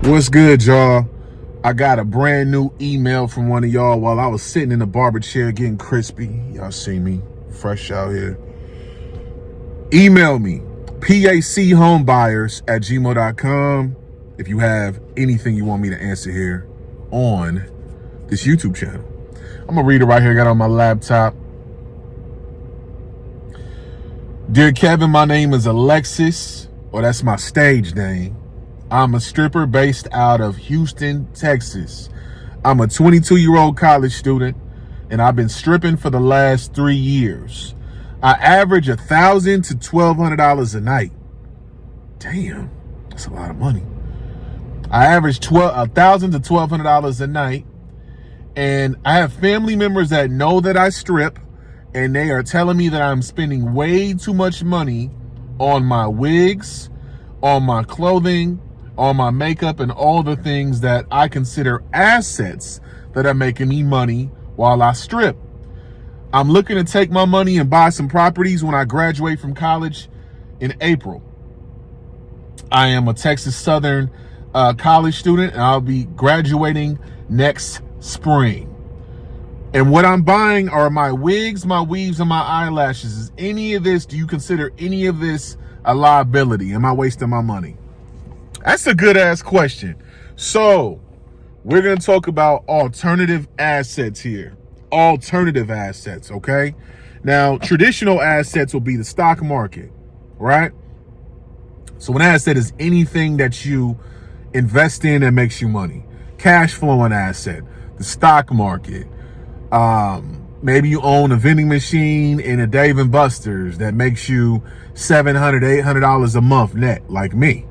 What's good, y'all? I got a brand new email from one of y'all while I was sitting in the barber chair getting crispy. Y'all see me fresh out here. Email me, pachomebuyers@gmail.com, if you have anything you want me to answer here on this YouTube channel. I'm gonna read it right here. I got it on my laptop. Dear Kevin, my name is Alexis, or that's my stage name. I'm a stripper based out of Houston, Texas. I'm a 22-year-old college student, and I've been stripping for the last 3 years. I average $1,000 to $1,200 a night. Damn, that's a lot of money. I average $1,000 to $1,200 a night, and I have family members that know that I strip, and they are telling me that I'm spending way too much money on my wigs, on my clothing, on my makeup, and all the things that I consider assets that are making me money while I strip. I'm looking to take my money and buy some properties when I graduate from college in April. I am a Texas Southern college student, and I'll be graduating next spring. And what I'm buying are my wigs, my weaves, and my eyelashes. Is any of this, do you consider any of this a liability? Am I wasting my money? That's a good ass question. So we're going to talk about alternative assets here. Alternative assets, okay? Now, traditional assets will be the stock market, right? So an asset is anything that you invest in that makes you money. Cash flowing asset, the stock market. Maybe you own a vending machine in a Dave & Buster's that makes you $700, $800 a month net, like me.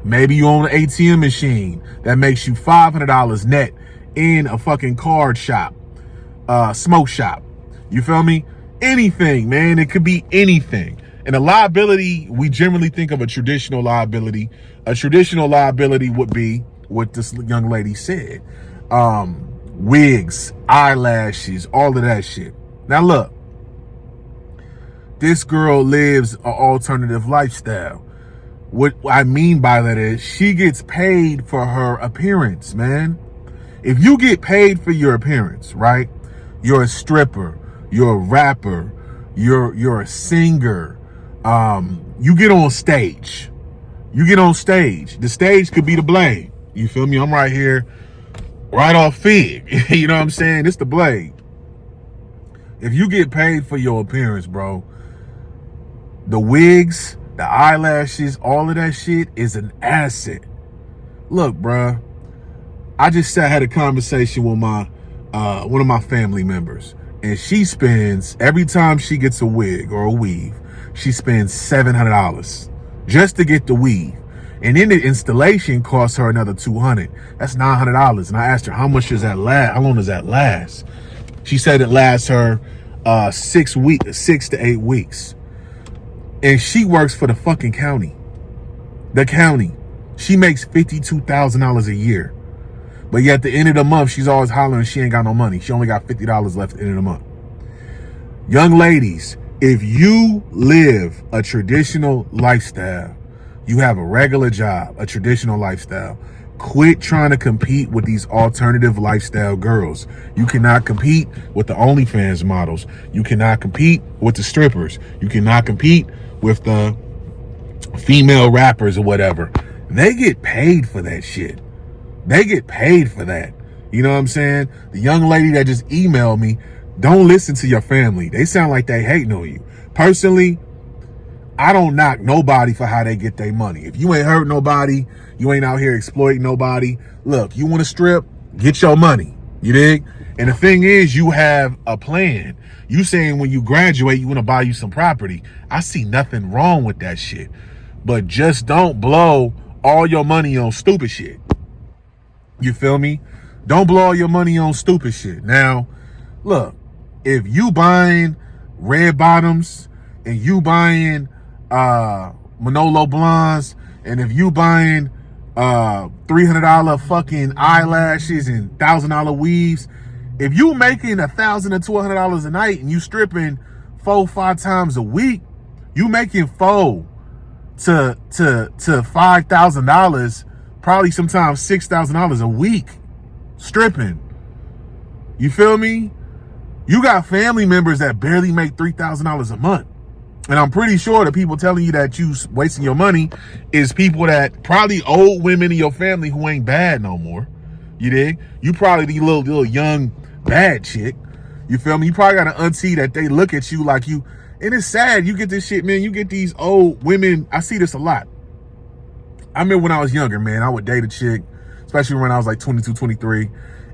Maybe you own an ATM machine that makes you $500 net in a fucking card shop, smoke shop. You feel me? Anything, man. It could be anything. And a liability, we generally think of a traditional liability. A traditional liability would be what this young lady said. Wigs, eyelashes, all of that shit. Now look, this girl lives an alternative lifestyle. What I mean by that is she gets paid for her appearance, man. If you get paid for your appearance, right? You're a stripper, you're a rapper, you're a singer. You get on stage. You get on stage. The stage could be the blade. You feel me? I'm right here, right off Fig. You know what I'm saying? It's the blade. If you get paid for your appearance, bro, the wigs, the eyelashes, all of that shit is an asset. Look, bruh, I just had a conversation with my one of my family members, and she spends, every time she gets a wig or a weave, she spends $700 just to get the weave. And then the installation costs her another $200. That's $900. And I asked her, how much does that last? How long does that last? She said it lasts her 6 to 8 weeks. And she works for the fucking county. The county. She makes $52,000 a year. But yet at the end of the month, she's always hollering she ain't got no money. She only got $50 left at the end of the month. Young ladies, if you live a traditional lifestyle, you have a regular job, a traditional lifestyle, quit trying to compete with these alternative lifestyle girls. You cannot compete with the OnlyFans models. You cannot compete with the strippers. You cannot compete with the female rappers or whatever. They get paid for that shit. They get paid for that. You know what I'm saying? The young lady that just emailed me, don't listen to your family. They sound like they hating on you. Personally, I don't knock nobody for how they get their money. If you ain't hurt nobody, you ain't out here exploiting nobody. Look, you want to strip, get your money. You dig? And the thing is, you have a plan. You saying when you graduate, you want to buy you some property. I see nothing wrong with that shit. But just don't blow all your money on stupid shit. You feel me? Don't blow all your money on stupid shit. Now, look, if you buying red bottoms and you buying Manolo blondes, and if you buying $300 fucking eyelashes and $1,000 weaves, if you making $1,000 to $1,200 a night and you stripping 4-5 times a week, you making $4,000 to $5,000 probably sometimes $6,000 a week stripping. You feel me? You got family members that barely make $3,000 a month. And I'm pretty sure the people telling you that you wasting your money is people that probably old women in your family who ain't bad no more. You dig? You probably the little young bad chick. You feel me? You probably got an auntie that they look at you like you. And it's sad. You get this shit, man. You get these old women. I see this a lot. I remember when I was younger, man, I would date a chick, especially when I was like 22, 23.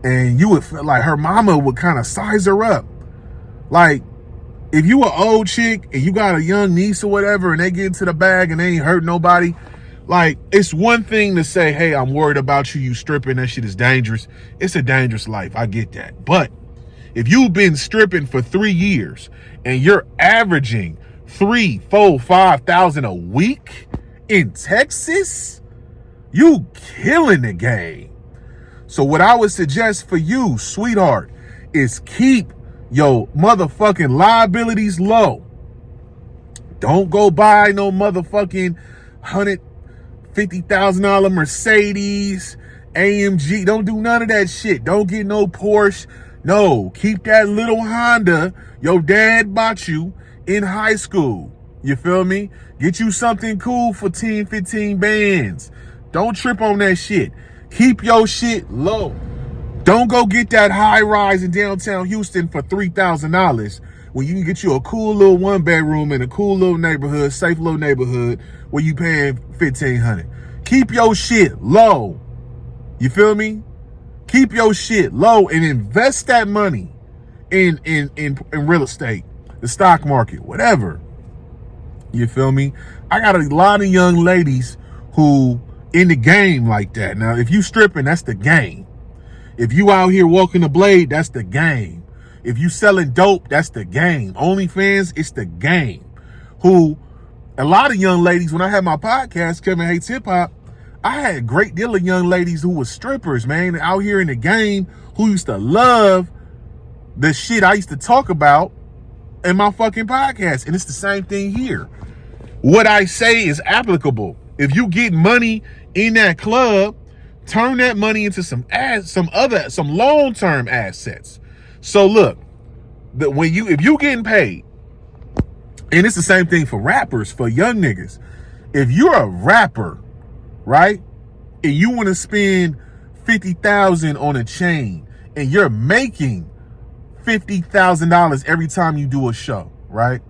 And you would feel like her mama would kind of size her up. Like, if you an old chick and you got a young niece or whatever and they get into the bag and they ain't hurt nobody, like, it's one thing to say, hey, I'm worried about you stripping. That shit is dangerous. It's a dangerous life. I get that. But if you've been stripping for 3 years and you're averaging 3, 4, 5,000 a week in Texas, you killing the game. So what I would suggest for you, sweetheart, is keep your motherfucking liabilities low. Don't go buy no motherfucking $150,000 Mercedes, AMG. Don't do none of that shit. Don't get no Porsche. No, keep that little Honda your dad bought you in high school. You feel me? Get you something cool for 10, 15 bands. Don't trip on that shit. Keep your shit low. Don't go get that high rise in downtown Houston for $3,000 when you can get you a cool little 1-bedroom in a cool little neighborhood, safe little neighborhood where you paying $1,500. Keep your shit low. You feel me? Keep your shit low and invest that money in real estate, the stock market, whatever. You feel me? I got a lot of young ladies who in the game like that. Now, if you stripping, that's the game. If you out here walking the blade, that's the game. If you selling dope, that's the game. OnlyFans, it's the game. Who, a lot of young ladies, when I had my podcast, Kevin Hates Hip Hop, I had a great deal of young ladies who were strippers, man, out here in the game, who used to love the shit I used to talk about in my fucking podcast. And it's the same thing here. What I say is applicable. If you get money in that club, turn that money into some long-term assets. So look, if you getting paid, and it's the same thing for rappers, for young niggas. If you're a rapper, right, and you want to spend $50,000 on a chain, and you're making $50,000 every time you do a show, right?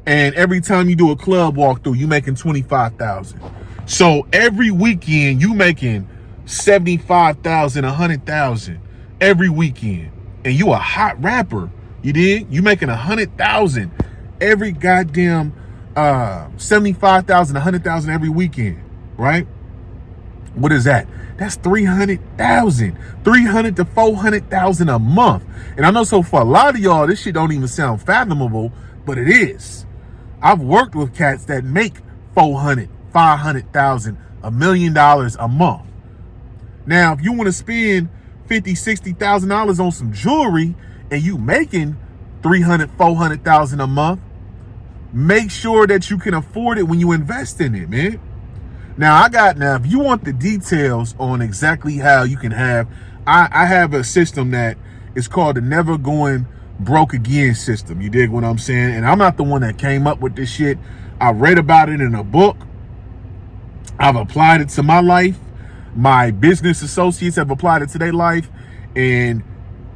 And every time you do a club walkthrough, you making $25,000. So every weekend you making $75,000, $100,000 every weekend, and you a hot rapper. You did? You making $100,000 every goddamn $75,000, $100,000 every weekend, right? What is that? That's $300,000 to $400,000 a month. And I know, so for a lot of y'all, this shit don't even sound fathomable, but it is. I've worked with cats that make $400,000, $500,000, $1 million a month. Now, if you want to spend $50,000, $60,000 on some jewelry and you making $300,000, $400,000 a month, make sure that you can afford it when you invest in it, man. Now, if you want the details on exactly how you can have, I have a system that is called the Never Going Broke Again system. You dig what I'm saying? And I'm not the one that came up with this shit. I read about it in a book. I've applied it to my life. My business associates have applied it to their life. And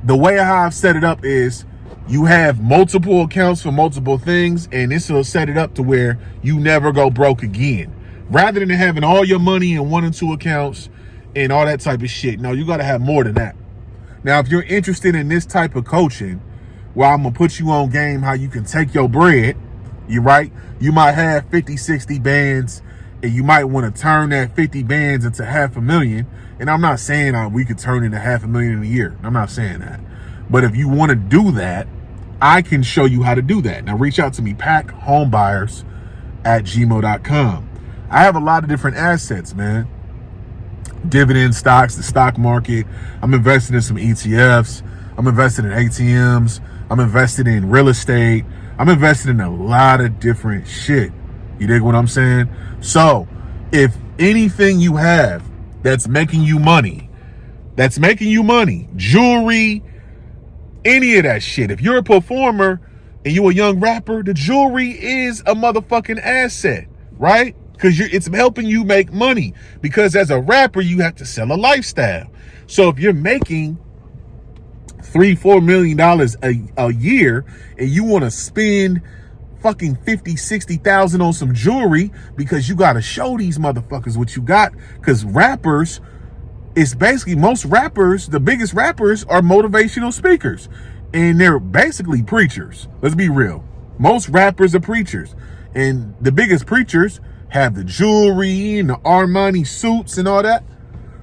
the way how I've set it up is you have multiple accounts for multiple things, and this will set it up to where you never go broke again. Rather than having all your money in 1 and 2 accounts and all that type of shit. No, you got to have more than that. Now, if you're interested in this type of coaching, well, I'm going to put you on game how you can take your bread, you right? You might have 50, 60 bands, and you might want to turn that 50 bands into $500,000. And I'm not saying we could turn into $500,000 in a year. I'm not saying that. But if you want to do that, I can show you how to do that. Now, reach out to me, packhomebuyers@gmail.com. I have a lot of different assets, man. Dividend stocks, the stock market. I'm invested in some ETFs. I'm invested in ATMs. I'm invested in real estate. I'm invested in a lot of different shit. You dig what I'm saying? So If anything you have that's making you money, jewelry, any of that shit. If you're a performer and you're a young rapper, the jewelry is a motherfucking asset, right? Because it's helping you make money. Because as a rapper, you have to sell a lifestyle. So if you're making $3-4 million a year and you want to spend fucking 50, 60,000 on some jewelry because you got to show these motherfuckers what you got. Because rappers, it's basically most rappers, the biggest rappers are motivational speakers. And they're basically preachers. Let's be real. Most rappers are preachers. And the biggest preachers have the jewelry and the Armani suits and all that.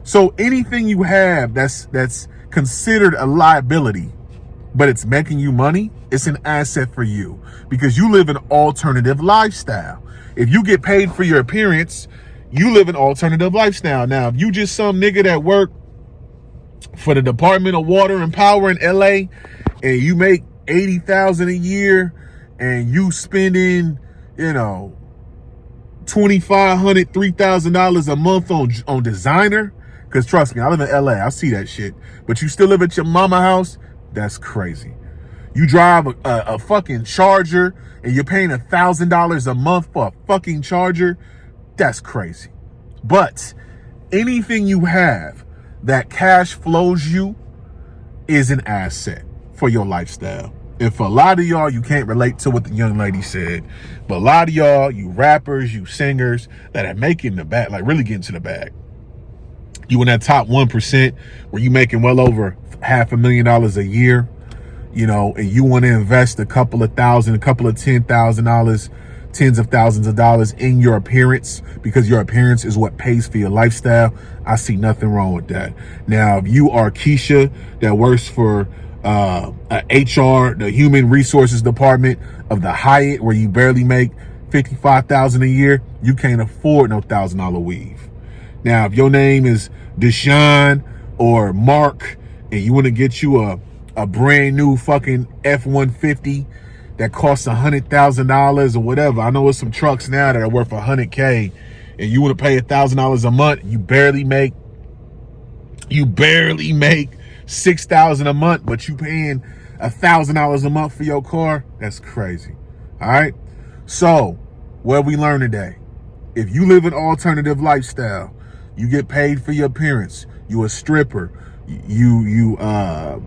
So anything you have that's considered a liability, but it's making you money, it's an asset for you because you live an alternative lifestyle. If you get paid for your appearance, you live an alternative lifestyle. Now, if you just some nigga that work for the Department of Water and Power in LA and you make $80,000 a year and you spending, $2,500, $3,000 a month on designer, because trust me, I live in LA, I see that shit, but you still live at your mama house, that's crazy. You drive a fucking Charger and you're paying $1,000 a month for a fucking Charger, that's crazy. But anything you have that cash flows you is an asset for your lifestyle. And for a lot of y'all, you can't relate to what the young lady said, but a lot of y'all, you rappers, you singers that are making the bag, like really getting to the bag. You in that top 1% where you making well over $500,000 a year, and you want to invest a couple of thousand, a couple of $10,000, tens of thousands of dollars in your appearance because your appearance is what pays for your lifestyle. I see nothing wrong with that. Now, if you are Keisha that works for HR, the human resources department of the Hyatt, where you barely make $55,000 a year, you can't afford no $1,000 weave. Now, if your name is Deshaun or Mark and you want to get you a brand new fucking F-150 that costs $100,000 or whatever, I know there's some trucks now that are worth $100K, and you want to pay $1,000 a month, you barely make $6,000 a month, but you paying $1,000 a month for your car, that's crazy. All right. So what we learned today, if you live an alternative lifestyle, you get paid for your appearance, you're a stripper, you're a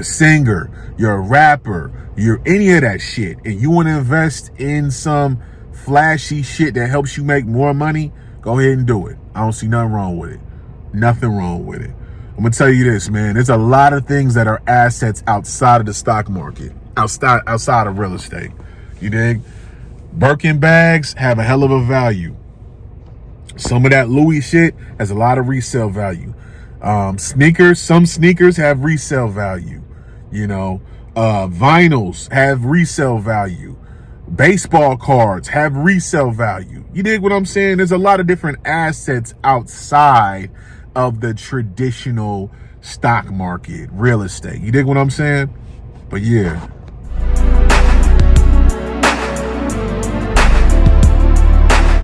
singer, you're a rapper, you're any of that shit, and you want to invest in some flashy shit that helps you make more money, go ahead and do it. I don't see nothing wrong with it. Nothing wrong with it. I'm gonna tell you this, man. There's a lot of things that are assets outside of the stock market, outside of real estate. You dig? Birkin bags have a hell of a value. Some of that Louis shit has a lot of resale value. Sneakers, some sneakers have resale value. Vinyls have resale value. Baseball cards have resale value. You dig what I'm saying? There's a lot of different assets outside of the traditional stock market, real estate. You dig what I'm saying? But yeah.